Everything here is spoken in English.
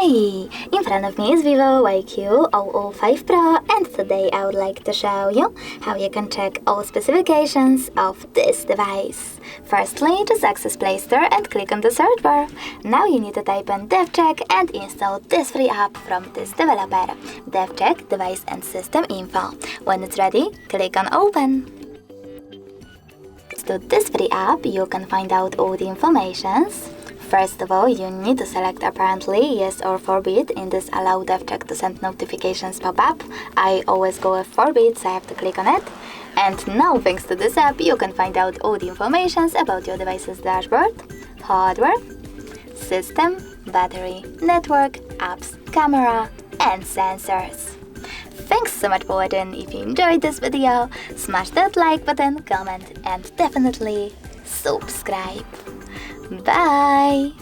Hey! In front of me is Vivo IQOO 5 Pro, and today I would like to show you how you can check all specifications of this device. Firstly, just access Play Store and click on the search bar. Now you need to type in DevCheck and install this free app from this developer, DevCheck Device and System Info. When it's ready, click on Open. To this free app, you can find out all the informations. First of all, you need to select apparently yes or forbid in this allow DevCheck to send notifications pop-up. I always go with forbid, so I have to click on it. And now, thanks to this app, you can find out all the informations about your device's dashboard, hardware, system, battery, network, apps, camera, and sensors. Thanks so much for watching. If you enjoyed this video, smash that like button, comment, and definitely subscribe. Bye!